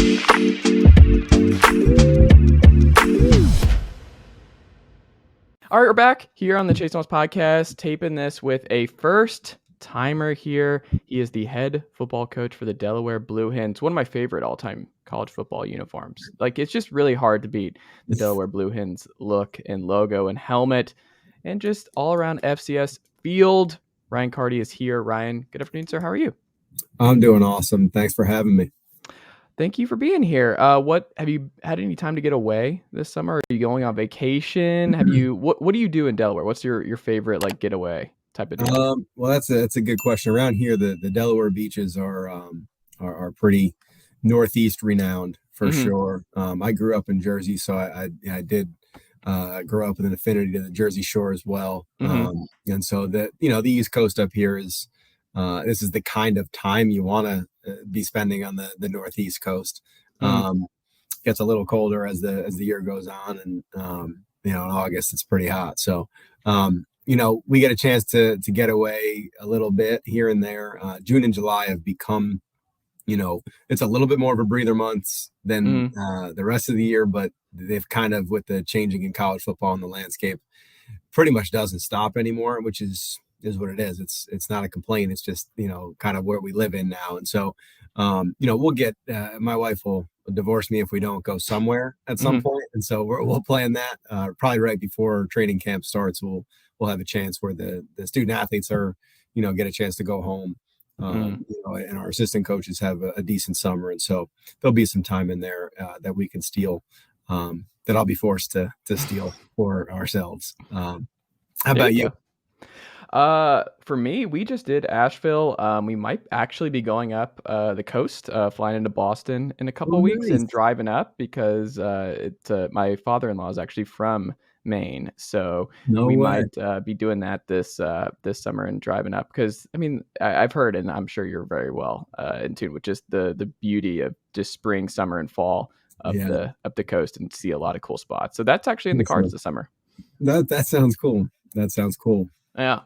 All right, we're back here on the Chase Thomas podcast, taping this with a first timer here. He is the head football coach for the Delaware Blue Hens, one of my favorite all-time college football uniforms. Like, it's just really hard to beat the Delaware Blue Hens look and logo and helmet and just all around FCS field. Ryan Carty is here. Ryan, good afternoon, sir. How are you? I'm doing awesome. Thanks for having me. Thank you for being here. What have you had any time to get away this summer? Are you going on vacation? Have you what do you do in Delaware? What's your favorite like getaway type of deal? Well, that's a good question. Around here, the Delaware beaches are pretty northeast renowned for sure. I grew up in Jersey, so I did grow up with an affinity to the Jersey Shore as well. And so the East Coast up here is this is the kind of time you want to be spending on the Northeast coast. Gets a little colder as the year goes on, and in August it's pretty hot. So we get a chance to get away a little bit here and there. June and July have become, it's a little bit more of a breather months than the rest of the year, but they've kind of, with the changing in college football and the landscape, pretty much doesn't stop anymore, which is what it is. It's not a complaint. It's just, kind of where we live in now. And so, we'll get, my wife will divorce me if we don't go somewhere at some point. And so we'll plan that, probably right before training camp starts. We'll have a chance where the student athletes are, get a chance to go home. And our assistant coaches have a decent summer. And so there'll be some time in there, that we can steal, that I'll be forced to steal for ourselves. How about you? For me, we just did Asheville. We might actually be going up the coast, flying into Boston in a couple of weeks and driving up because my father-in-law is actually from Maine, so might be doing that this summer and driving up because I've heard, and I'm sure you're very well in tune with just the beauty of just spring, summer, and fall up the coast and see a lot of cool spots. So that's actually in the cards this summer. That sounds cool. That sounds cool. Yeah.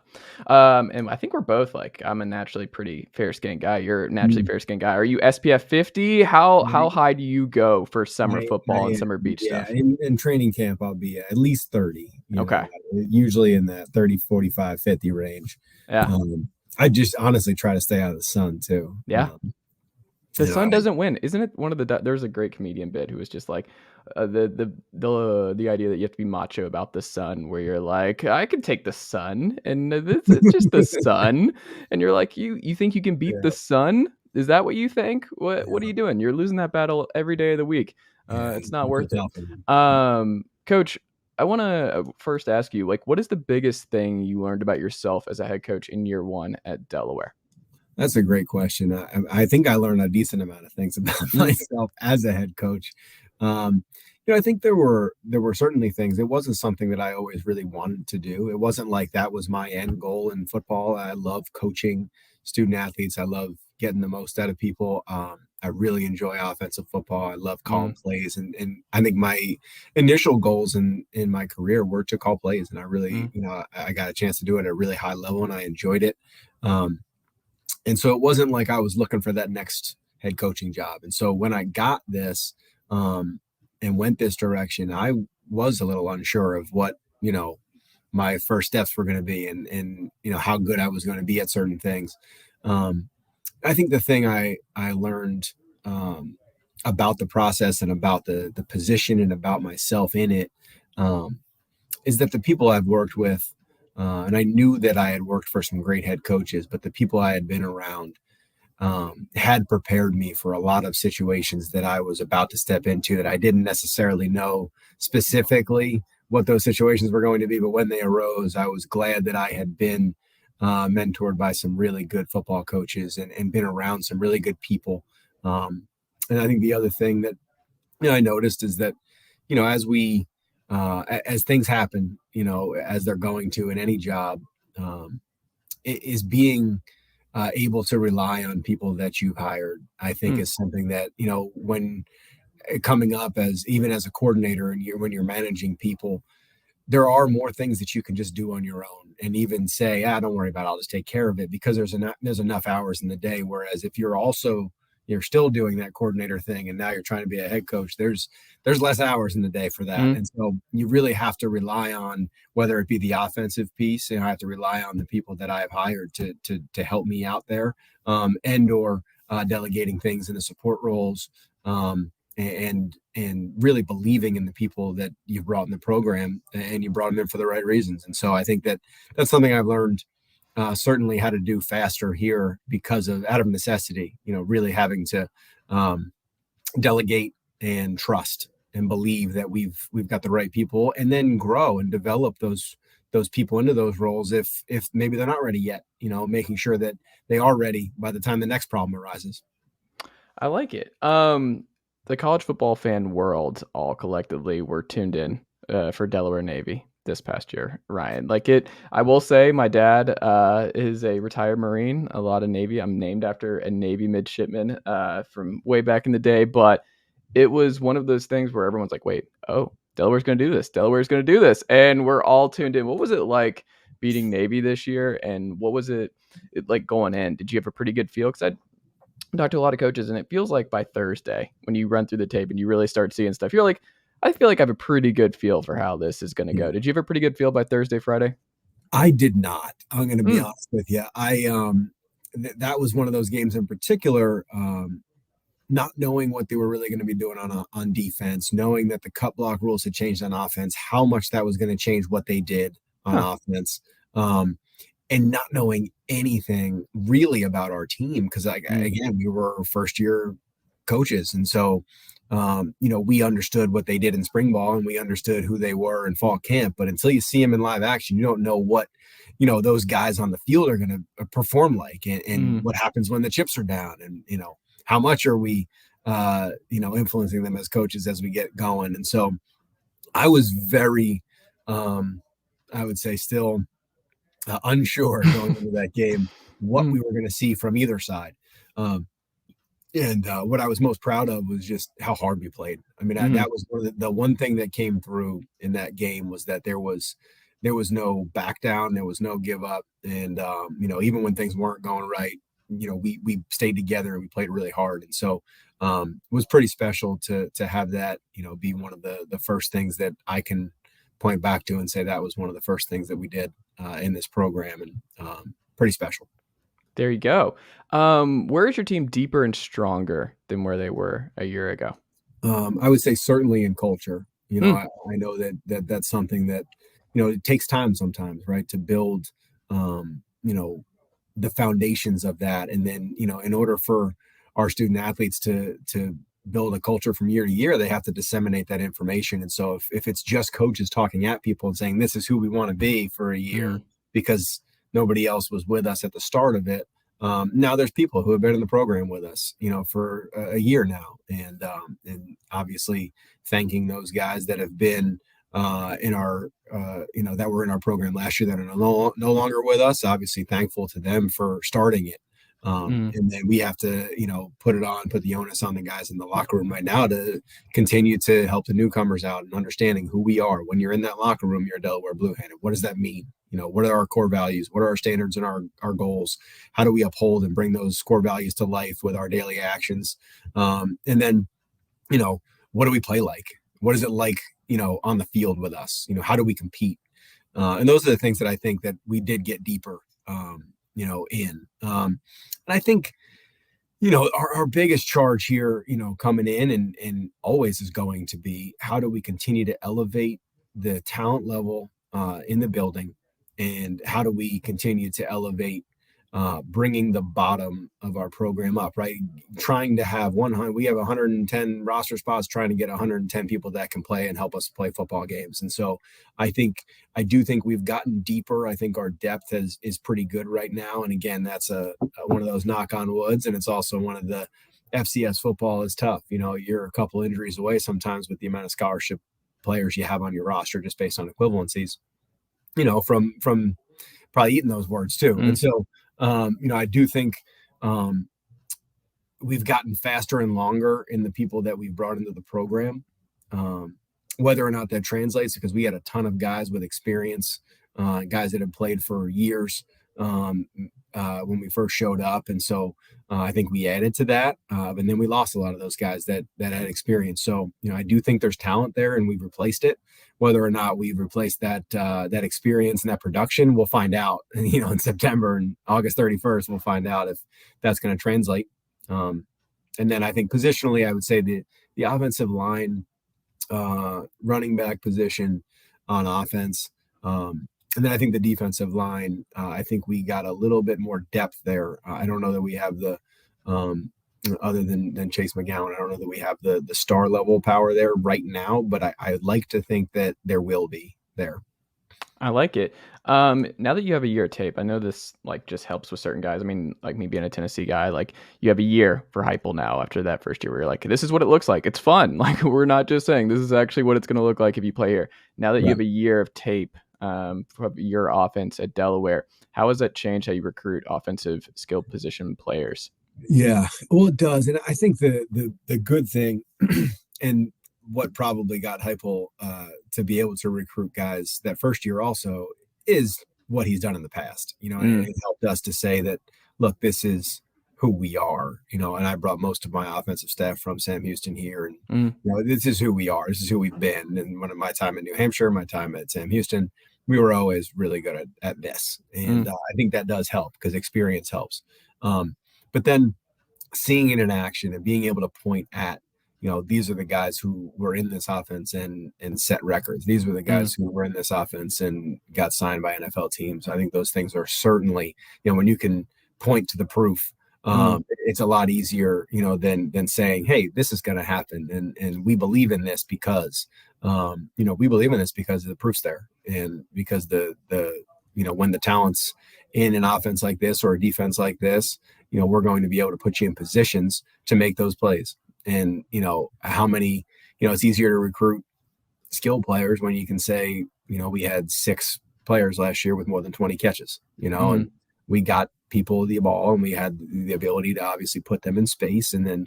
And I think we're both like, I'm a naturally pretty fair-skinned guy. You're a naturally fair-skinned guy. Are you SPF 50? How high do you go for summer football and summer beach stuff? In training camp, I'll be at least 30. Okay. Usually in that 30, 45, 50 range. Yeah. I just honestly try to stay out of the sun too. Yeah. The sun doesn't win, isn't it? There's a great comedian bit who was just like, the idea that you have to be macho about the sun, where you're like, I can take the sun, and it's just the sun, and you're like, you think you can beat the sun? Is that what you think? What are you doing? You're losing that battle every day of the week. It's not worth it. Coach, I want to first ask you, like, what is the biggest thing you learned about yourself as a head coach in year one at Delaware? That's a great question. I think I learned a decent amount of things about myself as a head coach. I think there were certainly things. It wasn't something that I always really wanted to do. It wasn't like that was my end goal in football. I love coaching student athletes. I love getting the most out of people. I really enjoy offensive football. I love calling plays. And I think my initial goals in my career were to call plays. And I really, I got a chance to do it at a really high level and I enjoyed it. And so it wasn't like I was looking for that next head coaching job. And so when I got this and went this direction, I was a little unsure of what, my first steps were going to be and how good I was going to be at certain things. I think the thing I learned about the process and about the position and about myself in it is that the people I've worked with, and I knew that I had worked for some great head coaches, but the people I had been around had prepared me for a lot of situations that I was about to step into that I didn't necessarily know specifically what those situations were going to be. But when they arose, I was glad that I had been mentored by some really good football coaches and been around some really good people. And I think the other thing that I noticed is that, as things happen, as they're going to in any job, is being able to rely on people that you've hired, I think is something that, when coming up as a coordinator and when you're managing people, there are more things that you can just do on your own and even say, don't worry about it, I'll just take care of it because there's enough hours in the day. Whereas if you're also you're still doing that coordinator thing, and now you're trying to be a head coach. There's less hours in the day for that, Mm. and so you really have to rely on, whether it be the offensive piece, and I have to rely on the people that I have hired to help me out there, and or delegating things in the support roles, and really believing in the people that you've brought in the program, and you brought them in for the right reasons. And so I think that that's something I've learned, certainly how to do faster here because of, out of necessity, really having to um, delegate and trust and believe that we've got the right people, and then grow and develop those people into those roles if maybe they're not ready yet, making sure that they are ready by the time the next problem arises. I like it. The college football fan world all collectively were tuned in for Delaware Navy this past year, Ryan. Like it, I will say my dad is a retired Marine, a lot of Navy. I'm named after a Navy midshipman from way back in the day, but it was one of those things where everyone's like, wait, oh, Delaware's going to do this. Delaware's going to do this. And we're all tuned in. What was it like beating Navy this year? And what was it like going in? Did you have a pretty good feel? Because I talked to a lot of coaches, and it feels like by Thursday, when you run through the tape and you really start seeing stuff, you're like, I feel like I have a pretty good feel for how this is going to go. Did you have a pretty good feel by Thursday, Friday? I did not. I'm going to be Mm. honest with you. That was one of those games in particular. Not knowing what they were really going to be doing on defense, knowing that the cut block rules had changed on offense, how much that was going to change what they did on Huh. offense, and not knowing anything really about our team because, Mm. again, we were first year coaches, and so we understood what they did in spring ball and we understood who they were in fall camp. But until you see them in live action, you don't know what those guys on the field are going to perform like, and Mm. what happens when the chips are down, and how much are we influencing them as coaches as we get going. And so I was very I would say still unsure going into that game what Mm. we were going to see from either side. um, and what I was most proud of was just how hard we played. I mean, Mm. that was one of the one thing that came through in that game was that there was no back down, there was no give up, and even when things weren't going right, we stayed together and we played really hard. And so it was pretty special to have that be one of the first things that I can point back to and say that was one of the first things that we did in this program, and pretty special. There you go. Where is your team deeper and stronger than where they were a year ago? I would say certainly in culture. Mm. I know that's something that it takes time sometimes, right, to build, the foundations of that, and then in order for our student athletes to build a culture from year to year, they have to disseminate that information. And so if it's just coaches talking at people and saying this is who we want to be for a year Mm. because nobody else was with us at the start of it. Now there's people who have been in the program with us, for a year now, and obviously thanking those guys that have been in our, that were in our program last year that are no longer with us. Obviously thankful to them for starting it. Mm. And then we have to, put the onus on the guys in the locker room right now to continue to help the newcomers out and understanding who we are. When you're in that locker room, you're a Delaware Blue Hen. What does that mean? What are our core values? What are our standards and our goals? How do we uphold and bring those core values to life with our daily actions? And then, what do we play like? What is it like, on the field with us? How do we compete? And those are the things that I think that we did get deeper, in. And I think, our biggest charge here, coming in and always is going to be how do we continue to elevate the talent level in the building, and how do we continue to elevate bringing the bottom of our program up, right? Trying to have we have 110 roster spots, trying to get 110 people that can play and help us play football games. And so I do think we've gotten deeper. I think our depth is pretty good right now. And again, that's one of those knock on woods. And it's also one of the FCS football is tough. You're a couple injuries away sometimes with the amount of scholarship players you have on your roster just based on equivalencies, from probably eating those words too. And Mm. so, I do think we've gotten faster and longer in the people that we've brought into the program. Whether or not that translates, because we had a ton of guys with experience, guys that have played for years, when we first showed up, and so I think we added to that, and then we lost a lot of those guys that had experience. So I do think there's talent there, and we've replaced it. Whether or not we've replaced that experience and that production, we'll find out. In September and August 31st, we'll find out if that's going to translate. And then I think positionally, I would say the offensive line, running back position on offense. And then I think the defensive line, I think we got a little bit more depth there. I don't know that we have the, other than Chase McGowan, I don't know that we have the star level power there right now, but I'd like to think that there will be there. I like it. Now that you have a year of tape, I know this just helps with certain guys. I mean, like me being a Tennessee guy, you have a year for Heupel now after that first year where you're like, this is what it looks like. It's fun. We're not just saying this is actually what it's going to look like if you play here. Now that you have a year of tape from your offense at Delaware, how has that changed how you recruit offensive skill position players? Yeah, well, it does. And I think the good thing and what probably got Heupel to be able to recruit guys that first year also is what he's done in the past, and it helped us to say that, look, this is who we are, and I brought most of my offensive staff from Sam Houston here, and this is who we are. This is who we've been. And one of my time in New Hampshire, my time at Sam Houston, we were always really good at this. And I think that does help because experience helps. But then seeing it in action and being able to point at, these are the guys who were in this offense and set records. These were the guys who were in this offense and got signed by NFL teams. I think those things are certainly, when you can point to the proof, it's a lot easier, than saying, hey, this is going to happen. And we believe in this because, we believe in this because the proof's there. And because when the talent's in an offense like this or a defense like this, we're going to be able to put you in positions to make those plays. And, how many, it's easier to recruit skilled players when you can say, we had 6 players last year with more than 20 catches, and we got people the ball and we had the ability to obviously put them in space and then,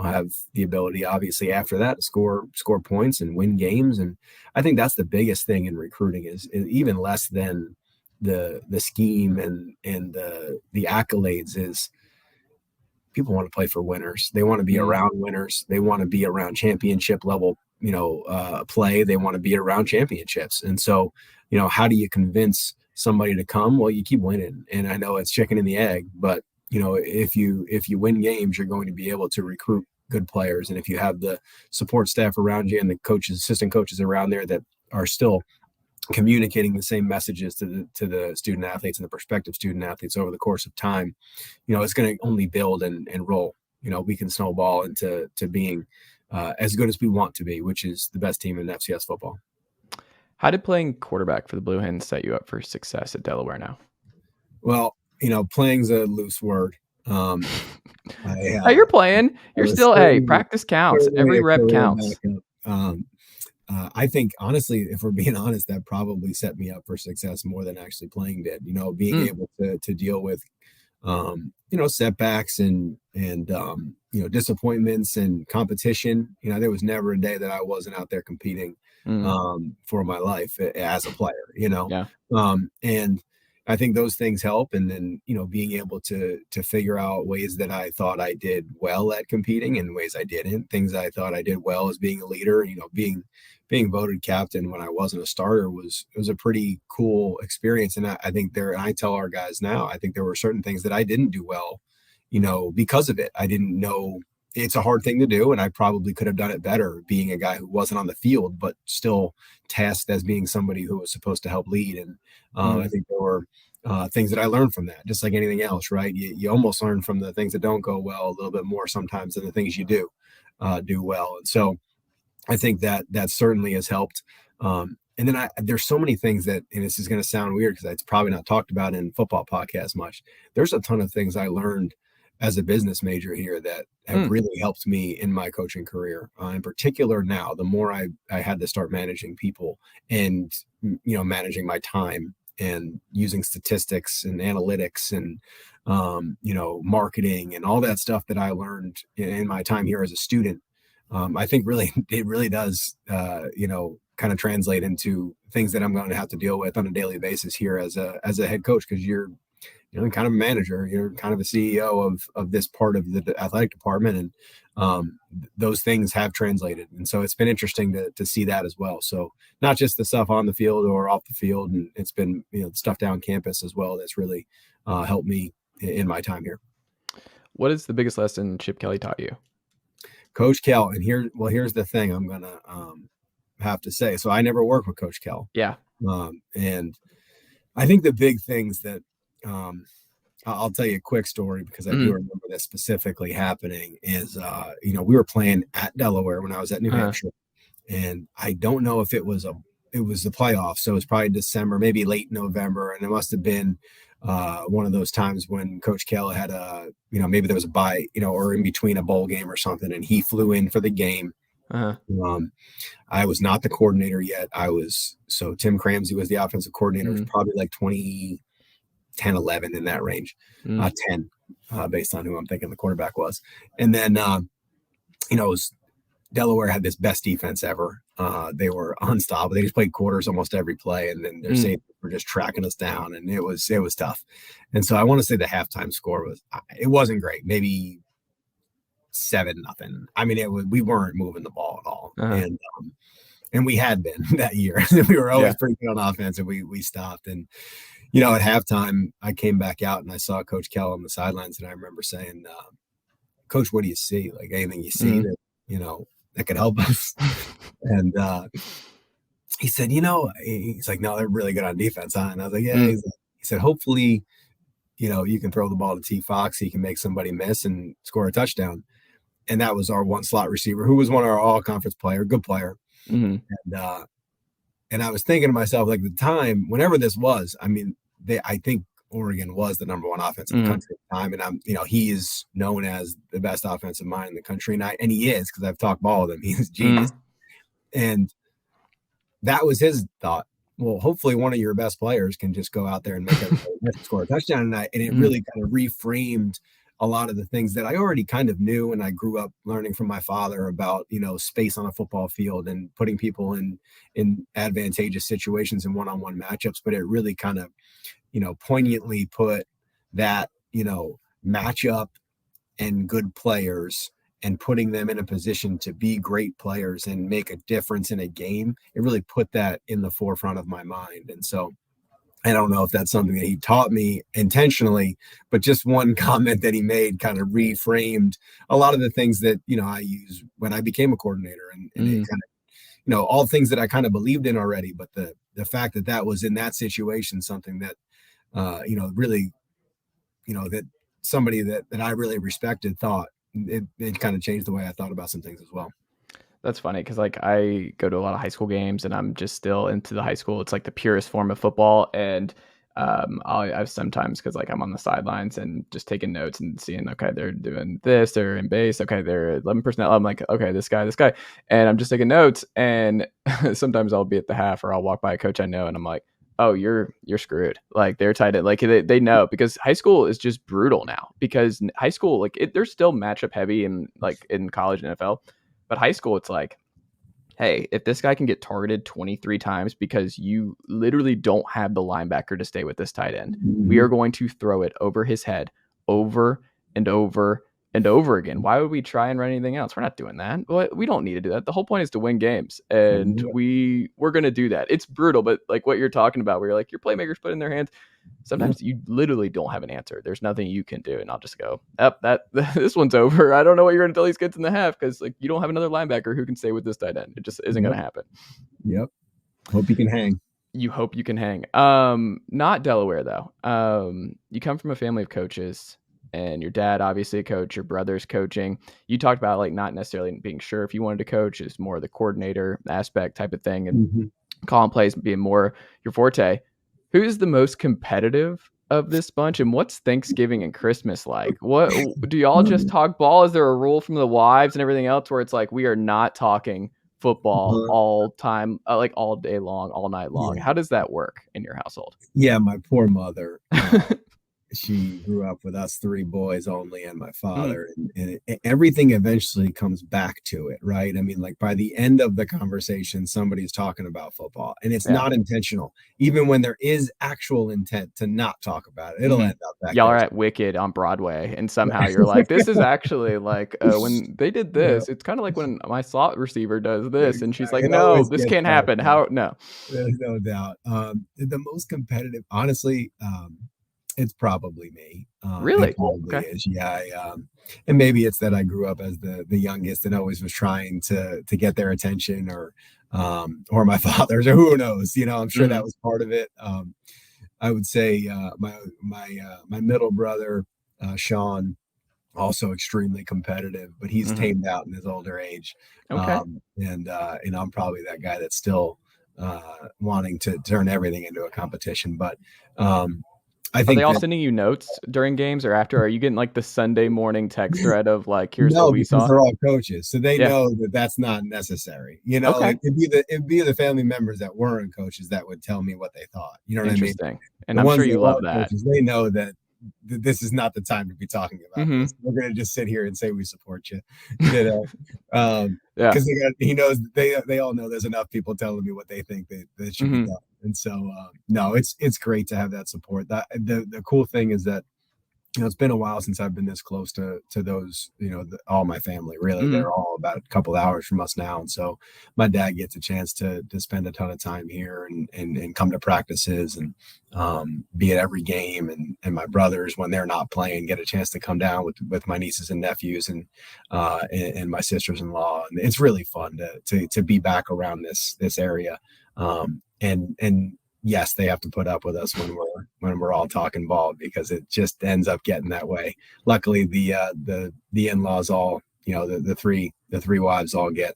have the ability obviously after that to score points and win games. And I think that's the biggest thing in recruiting is even less than the scheme and the accolades is people want to play for winners. They want to be around winners. They want to be around championship level, play. They want to be around championships. And so, how do you convince somebody to come? Well, you keep winning. And I know it's chicken and the egg, but if you win games, you're going to be able to recruit good players. And if you have the support staff around you and the coaches, assistant coaches around there that are still communicating the same messages to the student athletes and the prospective student athletes over the course of time, it's going to only build and roll. We can snowball into being as good as we want to be, which is the best team in FCS football. How did playing quarterback for the Blue Hens set you up for success at Delaware now? Well, playing's a loose word. You're playing. You're still, practice counts. Every rep counts. I think, honestly, if we're being honest, that probably set me up for success more than actually playing did. Being able to deal with, setbacks and disappointments and competition. There was never a day that I wasn't out there competing for my life as a player. Yeah. And I think those things help. And then, being able to figure out ways that I thought I did well at competing and ways I didn't. Things I thought I did well as being a leader. Being voted captain when I wasn't a starter was a pretty cool experience. And I think I tell our guys now, I think there were certain things that I didn't do well, because of it. I didn't know it's a hard thing to do. And I probably could have done it better being a guy who wasn't on the field, but still tasked as being somebody who was supposed to help lead. And I think there were things that I learned from that, just like anything else, right? You almost learn from the things that don't go well a little bit more sometimes than the things you do well. And so I think that certainly has helped. And then there's so many things and this is going to sound weird because it's probably not talked about in football podcasts much. There's a ton of things I learned as a business major here that have really helped me in my coaching career. In particular now, the more I had to start managing people and, managing my time and using statistics and analytics and, marketing and all that stuff that I learned in my time here as a student. I think it really does, kind of translate into things that I'm going to have to deal with on a daily basis here as a head coach, because you're kind of a manager, you're kind of a CEO of this part of the athletic department, and those things have translated. And so it's been interesting to see that as well. So not just the stuff on the field or off the field, and it's been the stuff down campus as well that's really helped me in my time here. What is the biggest lesson Chip Kelly taught you? Coach Kell, and here's the thing I'm gonna have to say. So I never worked with Coach Kell, Yeah. and I think the big things that I'll tell you a quick story because I do remember this specifically happening is, we were playing at Delaware when I was at New Hampshire, and I don't know if it was the playoffs. So it was probably December, maybe late November. And it must've been one of those times when Coach Kell had maybe there was a bye, or in between a bowl game or something. And he flew in for the game. I was not the coordinator yet. So Tim Cramsey was the offensive coordinator. It was probably like 2010, 11 in that range, 10, based on who I'm thinking the quarterback was. And then, Delaware had this best defense ever. They were unstoppable. They just played quarters almost every play, and then their safeties were just tracking us down, and it was tough. And so I want to say the halftime score wasn't great, maybe 7-0. I mean, we weren't moving the ball at all, and we had been that year. We were always pretty good on offense, and we stopped. And at halftime, I came back out and I saw Coach Kell on the sidelines, and I remember saying, "Coach, what do you see? Like anything you see that that could help us?" And he said, he's like, "No, they're really good on defense, huh?" And I was like, "Yeah." He said, "Hopefully, you can throw the ball to T. Fox. He can make somebody miss and score a touchdown." And that was our one slot receiver, who was one of our all-conference player, good player. And I was thinking to myself, like, the time, whenever this was, I mean, I think Oregon was the number one offense in the country at the time. And he is known as the best offensive mind in the country. And he is, because I've talked ball with him. He's a genius. And that was his thought. Well, hopefully one of your best players can just go out there and make a score a touchdown. And it really kind of reframed a lot of the things that I already kind of knew. And I grew up learning from my father about, space on a football field and putting people in advantageous situations and one-on-one matchups. But it really kind of, poignantly put that, matchup and good players and putting them in a position to be great players and make a difference in a game. It really put that in the forefront of my mind. And so I don't know if that's something that he taught me intentionally, but just one comment that he made kind of reframed a lot of the things that, I use when I became a coordinator, and it kind of, all things that I kind of believed in already. But the fact that was in that situation, something that, really, that somebody that I really respected thought, it kind of changed the way I thought about some things as well. That's funny because, like, I go to a lot of high school games, and I'm just still into the high school. It's like the purest form of football, and I've sometimes, because like I'm on the sidelines and just taking notes and seeing, okay, they're doing this, they're in base, okay, they're 11 personnel. I'm like, okay, this guy, and I'm just taking notes. And sometimes I'll be at the half, or I'll walk by a coach I know, and I'm like, oh, you're screwed. Like, they're tight end. Like, they know, because high school is just brutal now. Because high school, like, they're still matchup heavy in college and NFL. But high school, it's like, hey, if this guy can get targeted 23 times because you literally don't have the linebacker to stay with this tight end, we are going to throw it over his head over and over and over again. Why would we try and run anything else? We're not doing that. We don't need to do that. The whole point is to win games, and we're going to do that. It's brutal, but like what you're talking about, where you're like, your playmakers put in their hands. Sometimes you literally don't have an answer. There's nothing you can do, and I'll just go, this one's over. I don't know what you're going to tell these kids in the half, because like you don't have another linebacker who can stay with this tight end. It just isn't going to happen. Yep. Hope you can hang. You hope you can hang. Not Delaware though. You come from a family of coaches, and your dad obviously a coach. Your brother's coaching. You talked about like not necessarily being sure if you wanted to coach, is more the coordinator aspect type of thing, and calling plays being more your forte. Who's the most competitive of this bunch, and what's Thanksgiving and Christmas like? What do y'all just talk ball? Is there a rule from the wives and everything else where it's like, we are not talking football all time, like all day long, all night long? How does that work in your household? Yeah, my poor mother. she grew up with us three boys only and my Mhm. father, and everything eventually comes back to it, right? I mean, like by the end of the conversation, somebody's talking about football, and it's Yeah. not intentional. Even when there is actual intent to not talk about it, it'll Mhm. end up back Y'all are there. at Wicked on Broadway, and somehow you're like, "This is actually like, when they did Yeah, this, it's kinda like when my slot receiver does this," and she's like, it "No, always this gets can't back happen. there. How?" No. There's no doubt. The most competitive, honestly, it's probably me. It Really? probably Okay. is. Yeah. And maybe it's that I grew up as the youngest and always was trying to get their attention, or my father's, or who knows. I'm sure that Mhm. was part of it. I would say my middle brother, Sean, also extremely competitive, but he's Mhm. tamed out in his older age. Okay. And I'm probably that guy that's still wanting to turn everything into a competition. But I Are they think all that sending you notes during games or after? Are you getting, like, the Sunday morning text thread of, like, "Here's what no, we because saw"? they're all coaches, so they Yeah. know that that's not necessary. Okay. It'd be the family members that weren't coaches that would tell me what they thought. You know what I mean? Interesting. And The I'm ones sure that you love are that. coaches, they know that this is not the time to be talking about this. Mhm. We're gonna just sit here and say we support you, you know. Yeah. Because he knows they all know there's enough people telling me what they think that should be Mhm. done. And so no, it's great to have that support. The cool thing is that it's been a while since I've been this close to those, all my family. Really, Mhm. they're all about a couple of hours from us now, and so my dad gets a chance to spend a ton of time here and come to practices and be at every game, and my brothers when they're not playing get a chance to come down with my nieces and nephews and my sisters-in-law, and it's really fun to be back around this area. And yes, they have to put up with us when we're all talking ball because it just ends up getting that way. Luckily, the in-laws all, the three wives all get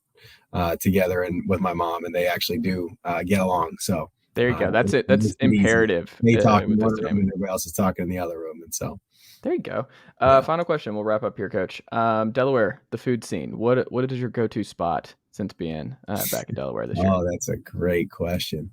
together and with my mom, and they actually do get along. So There you go. That's it it. That's makes it easy. imperative, They talk in with one this room, game. and everybody else is talking in the other room, and so There you go. yeah. Final question. We'll wrap up here, Coach. Delaware, the food scene. What is your go-to spot since being back in Delaware this year? Oh, that's a great question.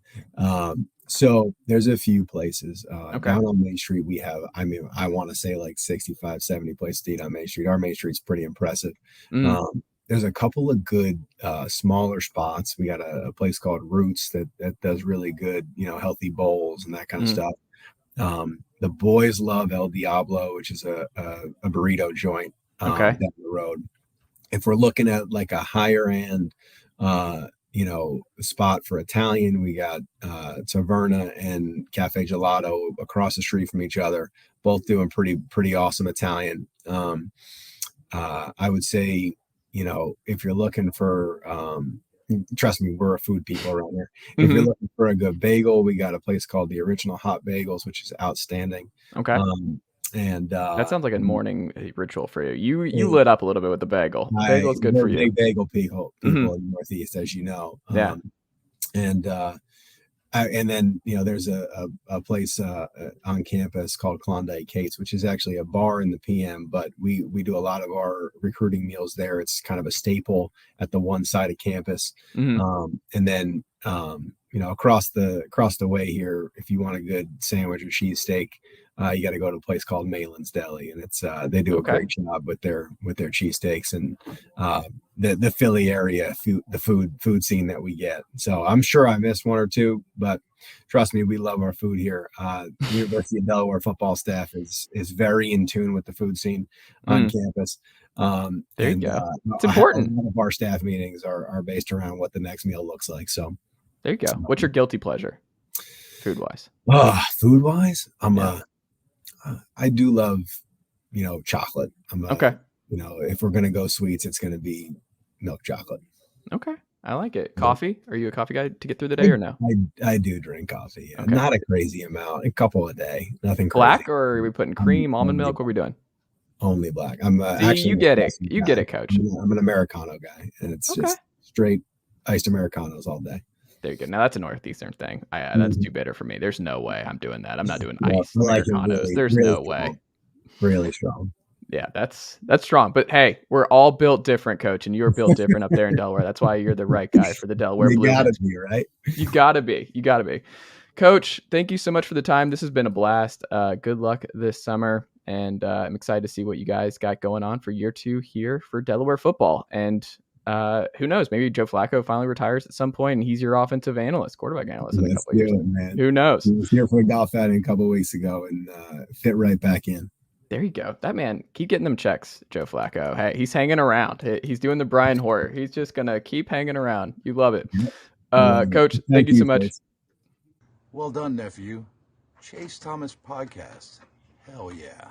So there's a few places Okay. down on Main Street. We have, I mean, I want to say like 65, 70 places to eat on Main Street. Our Main Street's pretty impressive. Mm, There's a couple of good smaller spots. We got a place called Roots that does really good, healthy bowls and that kind of mm, stuff. The boys love El Diablo, which is a burrito joint okay. down the road. If we're looking at like a higher end spot for Italian, we got Taverna and Cafe Gelato across the street from each other, both doing pretty awesome Italian. I would say, if you're looking for trust me, we're a food people around here. If you're Mhm. looking for a good bagel, we got a place called the Original Hot Bagels, which is outstanding. Okay. um, and That sounds like a and, morning ritual for you. You and lit up a little bit with the bagel. Bagel is good we're for you. big bagel people Mhm. in the Northeast, as you know. Yeah. And and then there's a place on campus called Klondike Kate's, which is actually a bar in the PM, but we do a lot of our recruiting meals there. It's kind of a staple at the one side of campus. Mhm. And then across the way here, if you want a good sandwich or cheesesteak, you got to go to a place called Malin's Deli, and it's they do a Okay. great job with their cheesesteaks and uh, the Philly area the food scene that we get. So I'm sure I missed one or two, but trust me, we love our food here. University of Delaware football staff is very in tune with the food scene on Mm, campus. there you And go. It's a important. lot of our staff meetings are based around what the next meal looks like. So, There you go. What's your guilty pleasure, food-wise? food wise, Yeah. I do love chocolate. Okay. If we're gonna go sweets, it's gonna be milk chocolate. Okay. I like it. Yeah. Coffee? Are you a coffee guy to get through the I day or no? I do drink coffee, yeah. Okay. Not a crazy amount, a couple a day, nothing crazy. Black or are we putting I'm cream, almond only milk? What are black, we doing? only black. I'm See, actually you an get it. espresso You get guy. it, coach. I'm an Americano guy, and it's Okay. just straight iced Americanos all day. There you go. Now that's a northeastern thing. That's Mhm. too bitter for me. There's no way I'm doing that. I'm not doing Yeah, iced I like it Americanos. really, There's really no way. strong, really strong. Yeah, that's strong. But hey, we're all built different, coach, and you're built different up there in Delaware. That's why you're the right guy for the Delaware You Blue gotta Hens. be, right? You gotta be. You gotta be. Coach, thank you so much for the time. This has been a blast. Good luck this summer. And I'm excited to see what you guys got going on for year 2 here for Delaware football. And who knows? Maybe Joe Flacco finally retires at some point and he's your offensive analyst, quarterback analyst in a Let's couple of do years. it, man. Who knows? He was here for a golf outing a couple of weeks ago and fit right back in. There you go. That man, keep getting them checks, Joe Flacco. Hey, he's hanging around. He's doing the Brian Hoyer. He's just going to keep hanging around. You love it. Coach, thank you so much. Chase. Well done, nephew. Chase Thomas Podcast. Hell yeah.